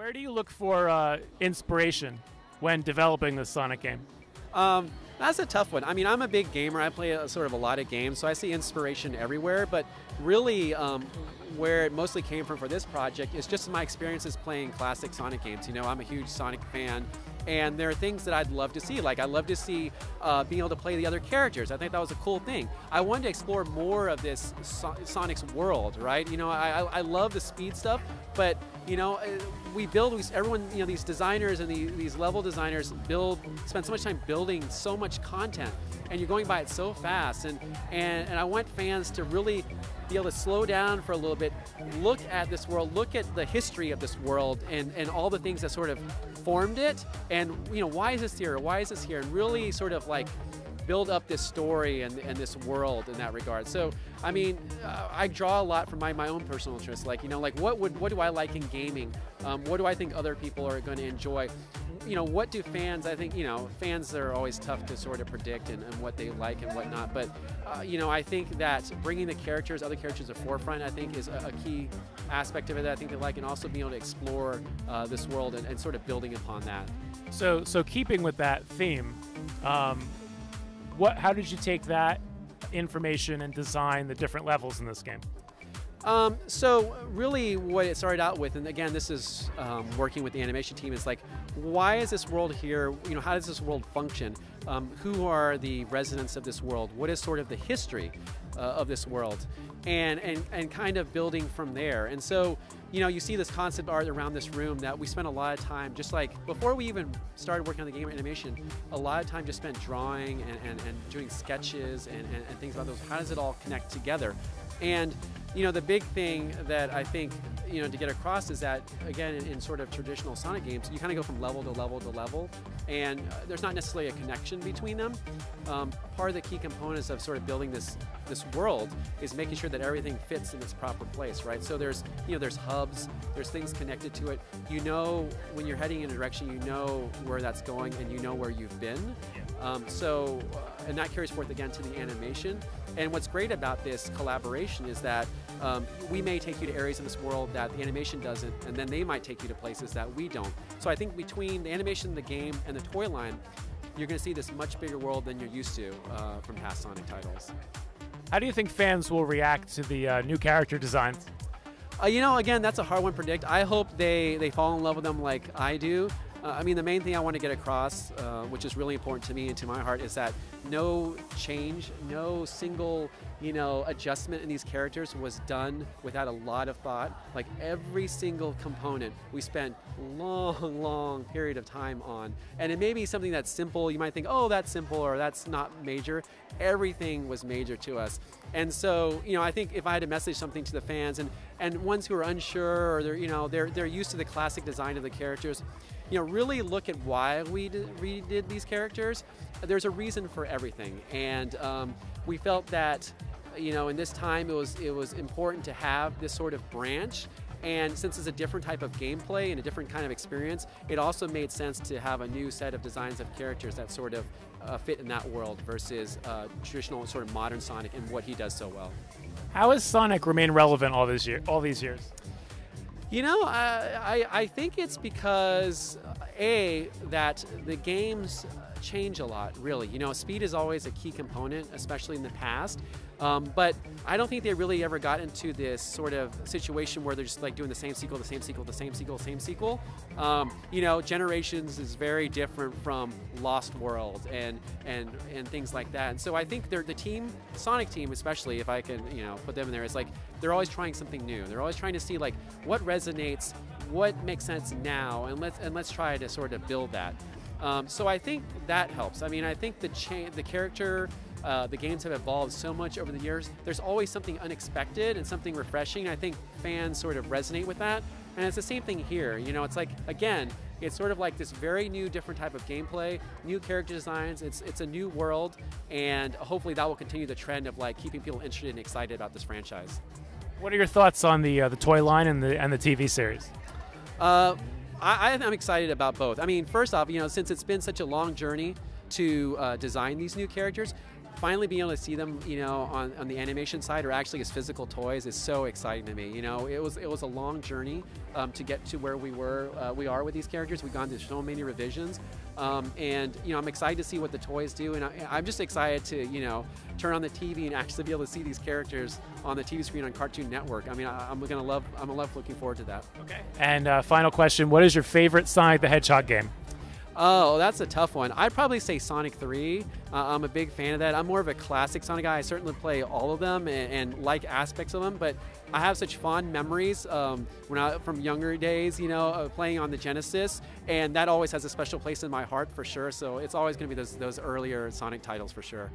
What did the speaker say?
Where do you look for inspiration when developing the Sonic game? That's a tough one. I mean, I'm a big gamer. I play sort of a lot of games, so I see inspiration everywhere. But really, where it mostly came from for this project is just my experiences playing classic Sonic games. You know, I'm a huge Sonic fan, and there are things that I'd love to see. Like, I'd love to see being able to play the other characters. I think that was a cool thing. I wanted to explore more of this Sonic's world, right? You know, I love the speed stuff, but you know, everyone, you know, these designers and these level designers spend so much time building so much content, and you're going by it so fast. And I want fans to really be able to slow down for a little bit, look at this world, look at the history of this world, and all the things that sort of formed it, and you know, why is this here? Why is this here? And really sort of like build up this story and this world in that regard. So, I mean, I draw a lot from my own personal interests. Like, you know, like what do I like in gaming? What do I think other people are going to enjoy? You know, what do fans, I think, you know, fans are always tough to sort of predict and what they like and whatnot. But, you know, I think that bringing the characters, other characters to the forefront, I think is a key aspect of it that I think they like, and also being able to explore this world and sort of building upon that. So keeping with that theme, how did you take that information and design the different levels in this game? So really what it started out with, and again, this is working with the animation team, is like, why is this world here? You know, how does this world function? Who are the residents of this world? What is sort of the history of this world? And kind of building from there. And so, you know, you see this concept art around this room that we spent a lot of time, just like before we even started working on the game animation, a lot of time just spent drawing and doing sketches and things about those. How does it all connect together? And you know, the big thing that I think, you know, to get across is that, again, in sort of traditional Sonic games, you kind of go from level to level to level, and there's not necessarily a connection between them. Part of the key components of sort of building this world is making sure that everything fits in its proper place, right? So there's, you know, there's hubs, there's things connected to it. You know, when you're heading in a direction, you know where that's going, and you know where you've been. And that carries forth again to the animation. And what's great about this collaboration is that we may take you to areas of this world that the animation doesn't, and then they might take you to places that we don't. So I think between the animation, the game, and the toy line, you're going to see this much bigger world than you're used to from past Sonic titles. How do you think fans will react to the new character designs? You know, again, that's a hard one to predict. I hope they fall in love with them like I do. I mean, the main thing I want to get across, which is really important to me and to my heart, is that no change, no single, you know, adjustment in these characters was done without a lot of thought. Like, every single component we spent long period of time on. And it may be something that's simple. You might think, oh, that's simple, or that's not major. Everything was major to us. And so, you know, I think if I had to message something to the fans and ones who are unsure, or they're used to the classic design of the characters, you know, really look at why we redid these characters. There's a reason for everything, and we felt that, you know, in this time it was important to have this sort of branch. And since it's a different type of gameplay and a different kind of experience, it also made sense to have a new set of designs of characters that sort of fit in that world versus traditional sort of modern Sonic and what he does so well. How has Sonic remained relevant all these years? You know, I think it's because, that the games change a lot, really. You know, speed is always a key component, especially in the past. But I don't think they really ever got into this sort of situation where they're just like doing the same sequel, the same sequel, the same sequel, same sequel. You know, Generations is very different from Lost World and things like that. And so I think the team, Sonic team especially, if I can, you know, put them in there, is like they're always trying something new. They're always trying to see like what resonates, what makes sense now, and let's try to sort of build that. So I think that helps. I mean, I think the character, the games have evolved so much over the years. There's always something unexpected and something refreshing. I think fans sort of resonate with that. And it's the same thing here. You know, it's like, again, it's sort of like this very new, different type of gameplay, new character designs. It's a new world, and hopefully that will continue the trend of like keeping people interested and excited about this franchise. What are your thoughts on the toy line and the TV series? I'm excited about both. I mean, first off, you know, since it's been such a long journey to design these new characters, finally being able to see them, you know, on the animation side or actually as physical toys is so exciting to me. You know, it was a long journey to get to where we are with these characters. We've gone through so many revisions, and you know, I'm excited to see what the toys do, and I'm just excited to, you know, turn on the TV and actually be able to see these characters on the TV screen on Cartoon Network. I mean, I'm looking forward to that. Okay. And final question: what is your favorite Sonic the Hedgehog game? Oh, that's a tough one. I'd probably say Sonic 3. I'm a big fan of that. I'm more of a classic Sonic guy. I certainly play all of them and like aspects of them, but I have such fond memories from younger days, you know, playing on the Genesis, and that always has a special place in my heart for sure. So it's always going to be those earlier Sonic titles for sure.